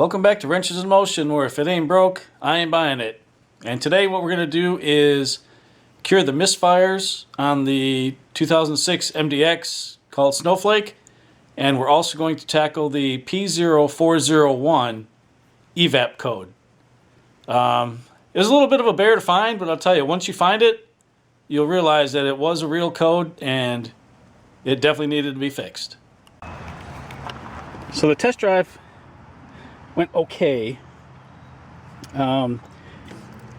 Welcome back to Wrenches in Motion, where if it ain't broke, I ain't buying it. And today what we're going to do is cure the misfires on the 2006 MDX called Snowflake. And we're also going to tackle the P0401 evap code. It was a little bit of a bear to find, but I'll tell you, once you find it, you'll realize that it was a real code and it definitely needed to be fixed. So the test drive went okay.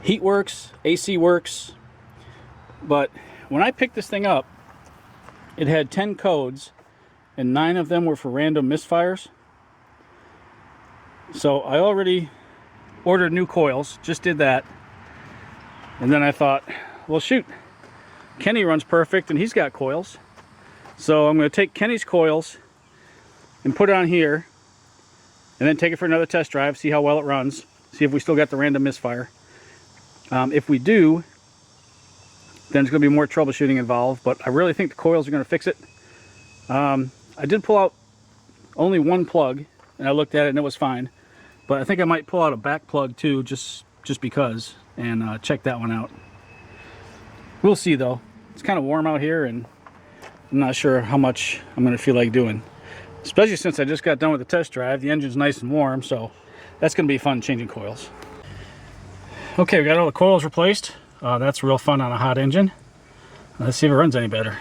Heat works, AC works, but when I picked this thing up, it had 10 codes and 9 of them were for random misfires. So I already ordered new coils, just did that, and then I thought, well shoot, Kenny runs perfect and he's got coils, so I'm going to take Kenny's coils and put it on here and then take it for another test drive, see how well it runs, see if we still got the random misfire. If we do, then there's going to be more troubleshooting involved, but I really think the coils are going to fix it. I did pull out only one plug, and I looked at it and it was fine, but I think I might pull out a back plug too, just because, and check that one out. We'll see though. It's kind of warm out here, and I'm not sure how much I'm going to feel like doing. Especially since I just got done with the test drive. The engine's nice and warm, so that's going to be fun changing coils. Okay, we got all the coils replaced. That's real fun on a hot engine. Let's see if it runs any better.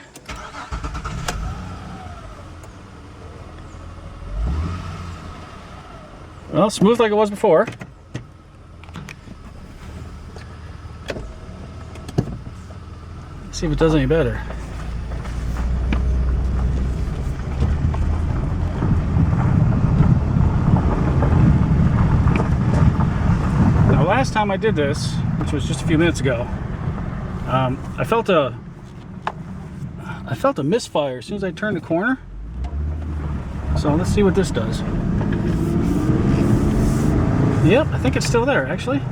Well, smooth like it was before. Let's see if it does any better. Last time I did this, which was just a few minutes ago, I felt a misfire as soon as I turned the corner. So let's see what this does. Yep, I think it's still there actually.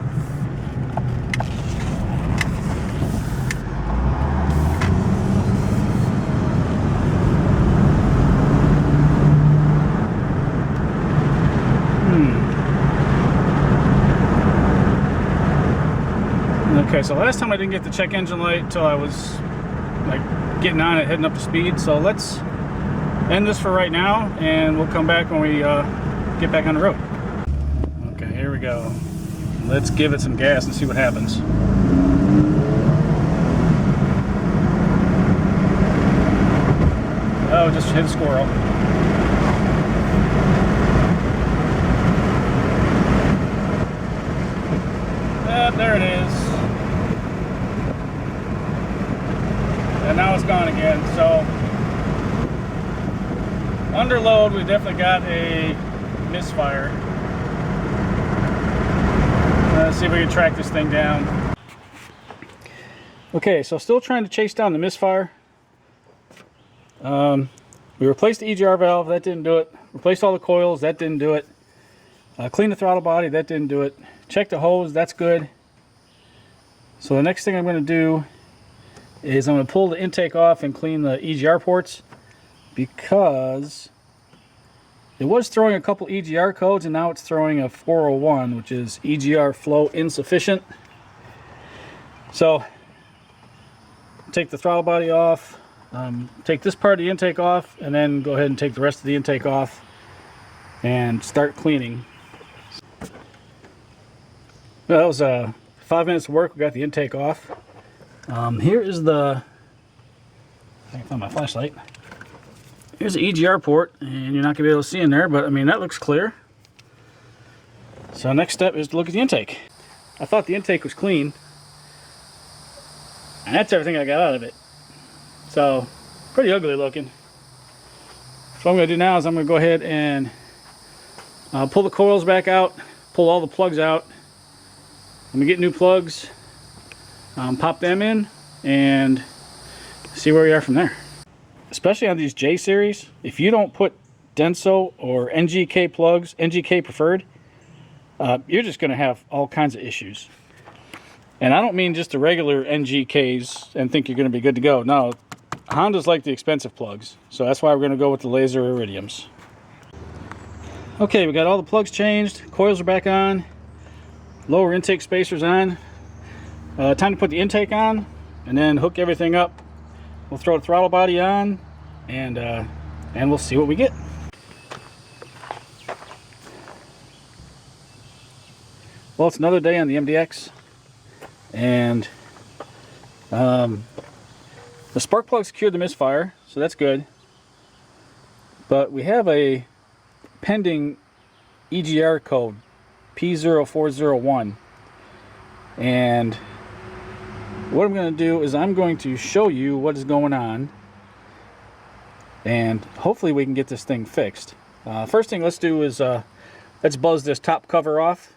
Okay, so last time I didn't get the check engine light until I was like getting on it, heading up to speed. So let's end this for right now, and we'll come back when we get back on the road. Okay, here we go. Let's give it some gas and see what happens. Oh, just hit a squirrel. There it is. And now it's gone again. So under load, we definitely got a misfire. Let's see if we can track this thing down. Okay, so still trying to chase down the misfire. We replaced the EGR valve, that didn't do it. Replaced all the coils, that didn't do it. Cleaned the throttle body, that didn't do it. Checked the hose, that's good. So the next thing I'm going to do is I'm going to pull the intake off and clean the EGR ports, because it was throwing a couple EGR codes and now it's throwing a 401, which is EGR Flow Insufficient. So take the throttle body off, take this part of the intake off, and then go ahead and take the rest of the intake off and start cleaning. Well, that was 5 minutes of work. We got the intake off. Here is the, I can find my flashlight. Here's the EGR port, and you're not gonna be able to see in there, but I mean, that looks clear. So next step is to look at the intake. I thought the intake was clean, and that's everything I got out of it. So pretty ugly looking. So what I'm gonna do now is I'm gonna go ahead and pull the coils back out, pull all the plugs out. I'm gonna get new plugs, pop them in, and see where we are from there. Especially on these J series, if you don't put Denso or NGK plugs, NGK preferred, you're just going to have all kinds of issues. And I don't mean just the regular NGKs and think you're going to be good to go. No, Hondas like the expensive plugs, so that's why we're going to go with the laser iridiums. Okay, we got all the plugs changed, coils are back on, lower intake spacers on. Time to put the intake on and then hook everything up. We'll throw the throttle body on and we'll see what we get. Well, it's another day on the MDX, and the spark plug secured the misfire, so that's good. But we have a pending EGR code, P0401, and what I'm going to do is I'm going to show you what is going on, and hopefully we can get this thing fixed. First thing let's do is let's buzz this top cover off,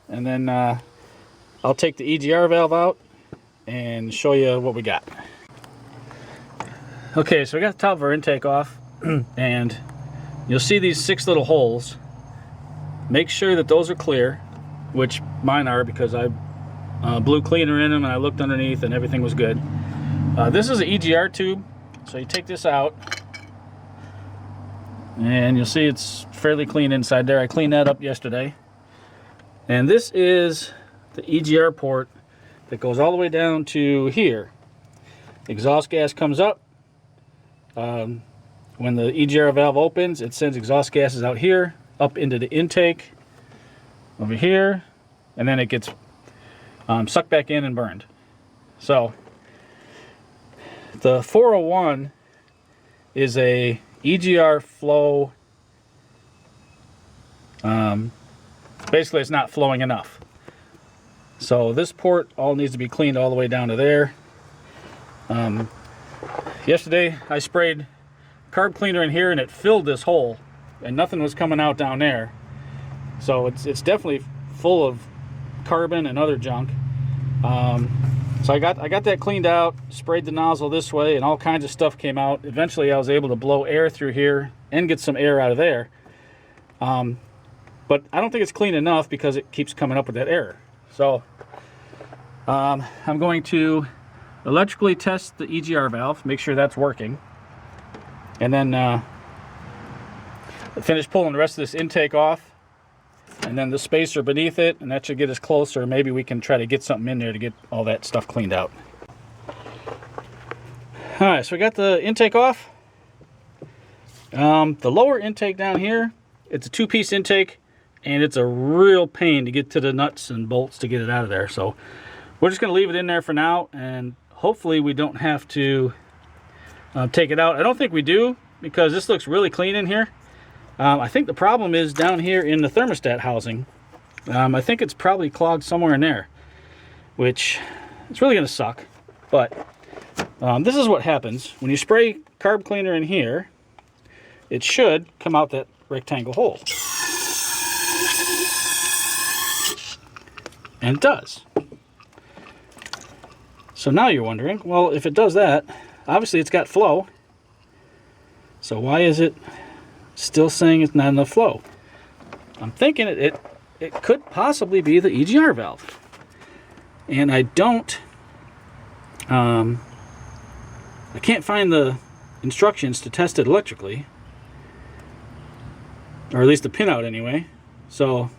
and then I'll take the EGR valve out and show you what we got. Okay, so we got the top of our intake off, and you'll see these 6 little holes. Make sure that those are clear, which mine are because I blew cleaner in them and I looked underneath and everything was good. This is an EGR tube, so you take this out and you'll see it's fairly clean inside there. I cleaned that up yesterday. And this is the EGR port that goes all the way down to here. Exhaust gas comes up. When the EGR valve opens, it sends exhaust gases out here, up into the intake, over here, and then it gets sucked back in and burned. So, the 401 is a EGR flow. Basically, it's not flowing enough. So this port all needs to be cleaned all the way down to there. Yesterday, I sprayed carb cleaner in here and it filled this hole, and nothing was coming out down there. So it's definitely full of carbon and other junk. So I got that cleaned out, sprayed the nozzle this way, and all kinds of stuff came out. Eventually, I was able to blow air through here and get some air out of there. But I don't think it's clean enough because it keeps coming up with that error. So I'm going to electrically test the EGR valve, make sure that's working, and then finish pulling the rest of this intake off, and then the spacer beneath it, and that should get us closer. Maybe we can try to get something in there to get all that stuff cleaned out. Alright, so we got the intake off. The lower intake down here, it's a 2-piece intake, and it's a real pain to get to the nuts and bolts to get it out of there. So we're just going to leave it in there for now, and hopefully we don't have to take it out. I don't think we do, because this looks really clean in here. I think the problem is down here in the thermostat housing. I think it's probably clogged somewhere in there, which it's really going to suck. But this is what happens when you spray carb cleaner in here. It should come out that rectangle hole. And it does. So now you're wondering, well, if it does that, obviously it's got flow. So why is it still saying it's not enough flow? I'm thinking it could possibly be the EGR valve. And I can't find the instructions to test it electrically. Or at least the pinout anyway. So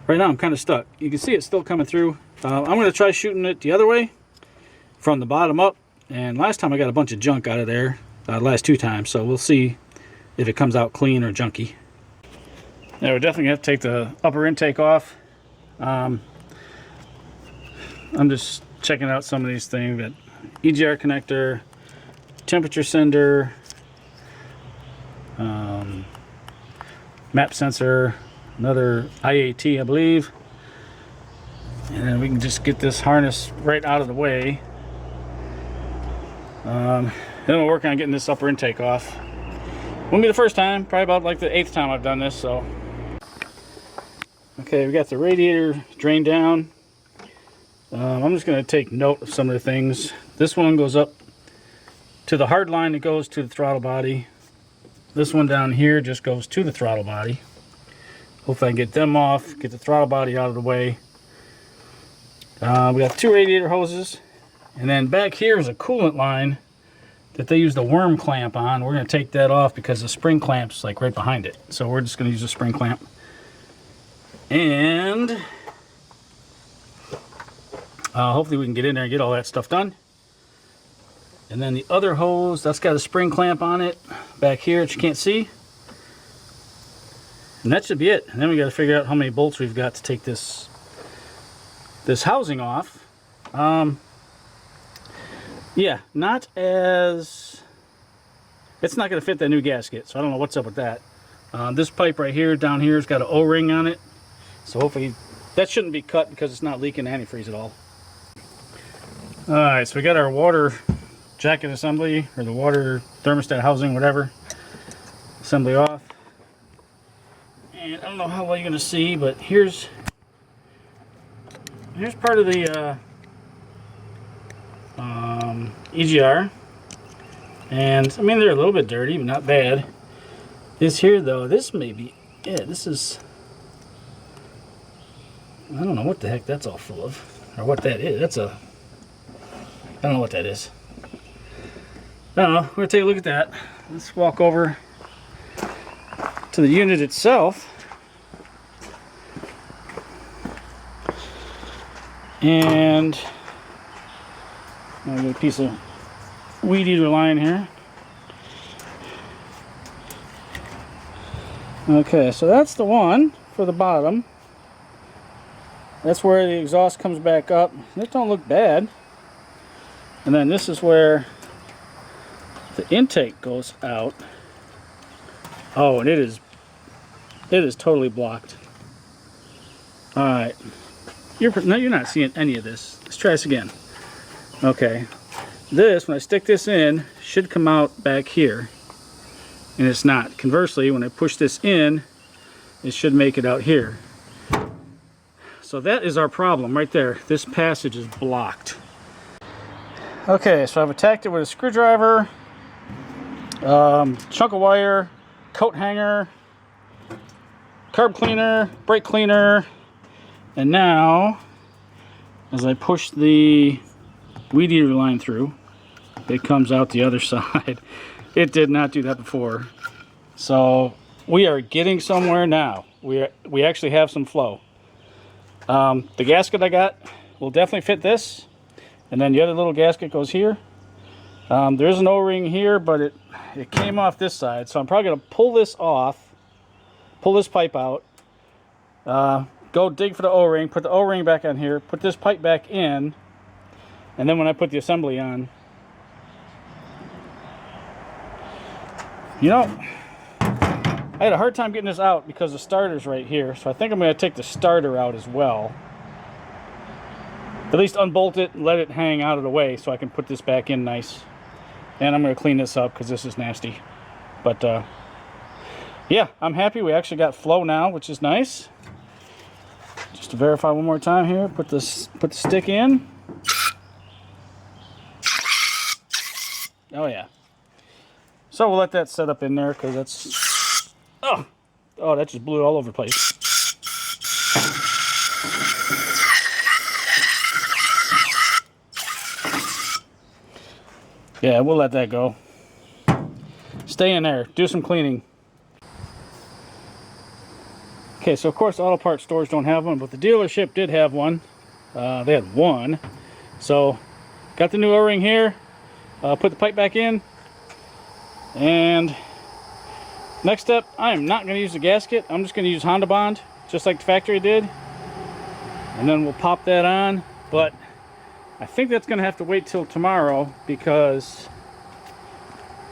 right now I'm kind of stuck. You can see it's still coming through. I'm going to try shooting it the other way from the bottom up. And last time I got a bunch of junk out of there. The last 2 times. So we'll see if it comes out clean or junky. Yeah, we're definitely going to have to take the upper intake off. I'm just checking out some of these things. Got EGR connector, temperature sender, map sensor, another IAT I believe, and then we can just get this harness right out of the way. Then we'll work on getting this upper intake off. Won't be the first time, probably about like the 8th time I've done this. So okay, we got the radiator drained down. I'm just going to take note of some of the things. This one goes up to the hard line that goes to the throttle body. This one down here just goes to the throttle body. Hopefully I can get them off, get the throttle body out of the way. We got 2 radiator hoses, and then back here is a coolant line that they used a worm clamp on. We're going to take that off because the spring clamp's like right behind it. So we're just going to use a spring clamp. And hopefully we can get in there and get all that stuff done. And then the other hose, that's got a spring clamp on it back here that you can't see. And that should be it. And then we got to figure out how many bolts we've got to take this housing off. Yeah, not as... It's not going to fit that new gasket, so I don't know what's up with that. This pipe right here, down here, has got an O-ring on it. So hopefully that shouldn't be cut because it's not leaking antifreeze at all. Alright, so we got our water jacket assembly, or the water thermostat housing, whatever, assembly off. And I don't know how well you're going to see, but here's part of the EGR. And I mean, they're a little bit dirty, but not bad. This here though, this may be it. This is, I don't know what the heck that's all full of, or what that is. That's a, I don't know what that is. I don't know. We're gonna take a look at that. Let's walk over to the unit itself. And I got a piece of weed eater line here. Okay, so that's the one for the bottom. That's where the exhaust comes back up. It don't look bad. And then this is where the intake goes out. Oh, and it is totally blocked. All right. You're not seeing any of this. Let's try this again. Okay. This, when I stick this in, should come out back here. And it's not. Conversely, when I push this in, it should make it out here. So that is our problem right there. This passage is blocked. Okay, so I've attacked it with a screwdriver, chunk of wire, coat hanger, carb cleaner, brake cleaner, and now, as I push the weed eater line through, it comes out the other side. It did not do that before. So we are getting somewhere now. We actually have some flow. The gasket I got will definitely fit this, and then the other little gasket goes here. There is an O-ring here, but it came off this side, so I'm probably going to pull this off, pull this pipe out, go dig for the O-ring, put the O-ring back on here, put this pipe back in, and then when I put the assembly on, you know, I had a hard time getting this out because the starter's right here, so I think I'm going to take the starter out as well. At least unbolt it and let it hang out of the way so I can put this back in nice. And I'm going to clean this up because this is nasty. But yeah, I'm happy we actually got flow now, which is nice. Just to verify one more time here, put the stick in. Oh yeah. So we'll let that set up in there because that's, oh, that just blew all over the place. Yeah, we'll let that go. Stay in there, do some cleaning. Okay, so of course auto parts stores don't have one, but the dealership did have one. They had one. So got the new O-ring here, put the pipe back in, and next step, I am not going to use the gasket. I'm just going to use Honda Bond, just like the factory did, and then we'll pop that on. But I think that's going to have to wait till tomorrow because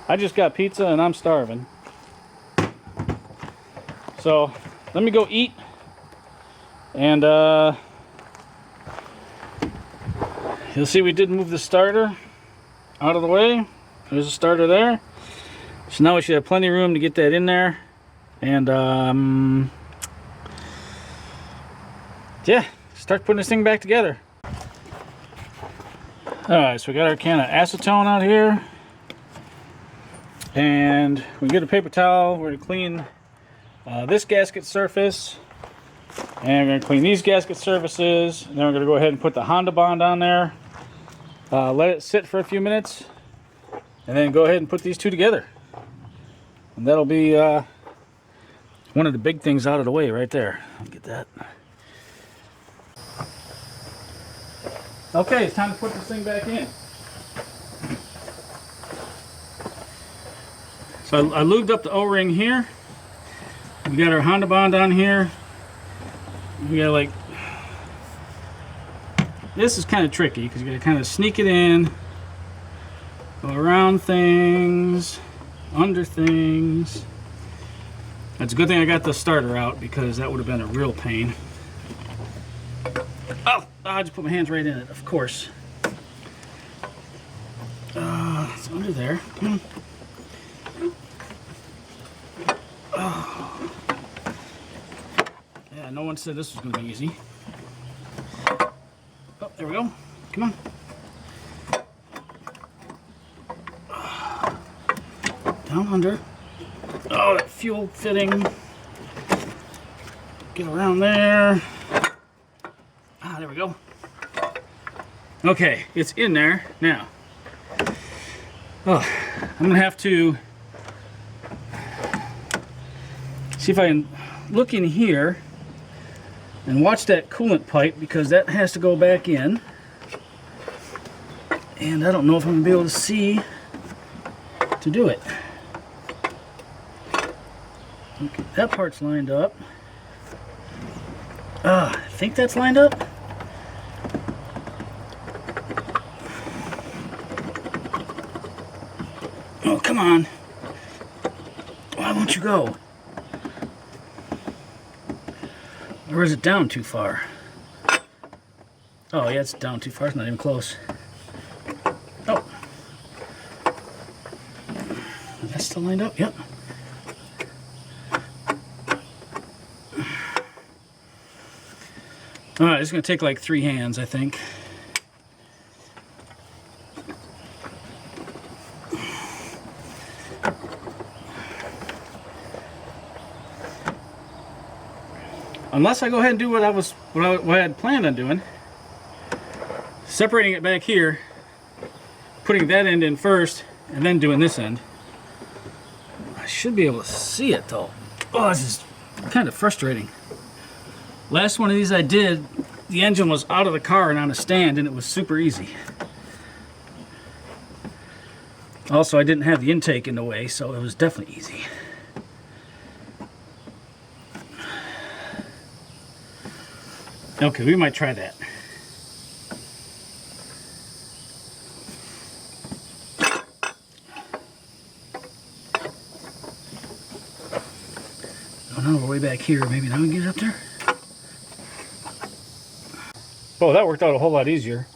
I just got pizza and I'm starving. So let me go eat, and you'll see we did move the starter out of the way. There's a starter there. So now we should have plenty of room to get that in there. And yeah, start putting this thing back together. Alright, so we got our can of acetone out here. And we get a paper towel. We're going to clean this gasket surface. And we're going to clean these gasket surfaces. And then we're going to go ahead and put the Honda Bond on there. Let it sit for a few minutes. and then go ahead and put these two together. And that'll be one of the big things out of the way right there. I'll get that. Okay, it's time to put this thing back in. So I lubed up the O-ring here. We got our Honda Bond on here. We got like, this is kind of tricky because you got to kind of sneak it in, go around things, under things. That's a good thing I got the starter out because that would have been a real pain. Oh, I just put my hands right in it, of course. It's under there. Oh. Yeah, no one said this was going to be easy. Oh, there we go. Come on. Down under. Oh, that fuel fitting. Get around there. Ah, there we go. Okay, it's in there now. Oh, I'm gonna have to see if I can look in here and watch that coolant pipe because that has to go back in. And I don't know if I'm gonna be able to see to do it. Okay, that part's lined up. I think that's lined up. Oh, come on. Why won't you go? Or is it down too far? Oh, yeah, it's down too far. It's not even close. Oh. Is that still lined up? Yep. Alright, it's going to take like 3 hands, I think. Unless I go ahead and do what I had planned on doing. Separating it back here, putting that end in first, and then doing this end. I should be able to see it though. Oh, this is kind of frustrating. Last one of these I did, the engine was out of the car and on a stand, and it was super easy. Also, I didn't have the intake in the way, so it was definitely easy. Okay, we might try that. Oh no, we're way back here. Maybe now we can get it up there. Oh, that worked out a whole lot easier.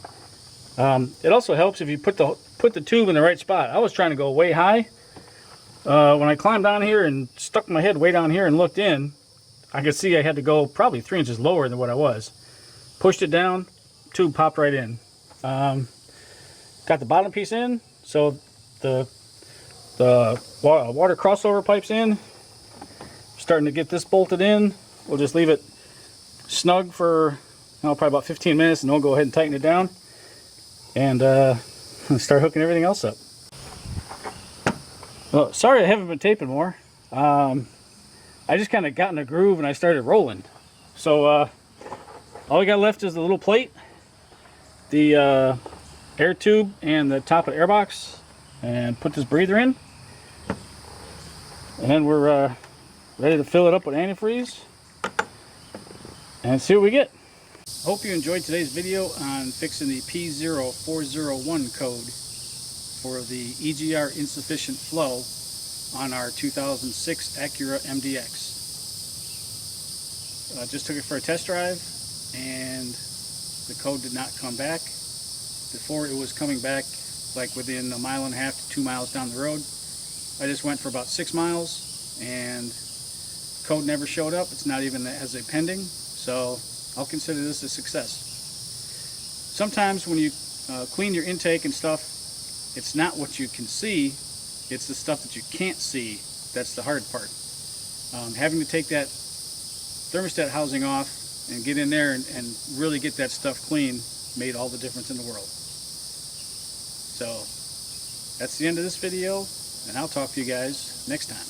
It also helps if you put the tube in the right spot. I was trying to go way high. When I climbed down here and stuck my head way down here and looked in, I could see I had to go probably 3 inches lower than what I was. Pushed it down, tube popped right in. Got the bottom piece in, so the water crossover pipe's in. Starting to get this bolted in. We'll just leave it snug for probably about 15 minutes, and then we'll go ahead and tighten it down and start hooking everything else up. Well, sorry I haven't been taping more. I just kind of got in a groove and I started rolling. So all we got left is the little plate, the air tube, and the top of the airbox, and put this breather in. And then we're ready to fill it up with antifreeze and see what we get. Hope you enjoyed today's video on fixing the P0401 code for the EGR Insufficient Flow on our 2006 Acura MDX. Just took it for a test drive and the code did not come back. Before it was coming back like within 1.5 miles to 2 miles down the road. I just went for about 6 miles and code never showed up. It's not even as a pending, so I'll consider this a success. Sometimes when you clean your intake and stuff, it's not what you can see, it's the stuff that you can't see that's the hard part. Having to take that thermostat housing off and get in there and really get that stuff clean made all the difference in the world. So that's the end of this video, and I'll talk to you guys next time.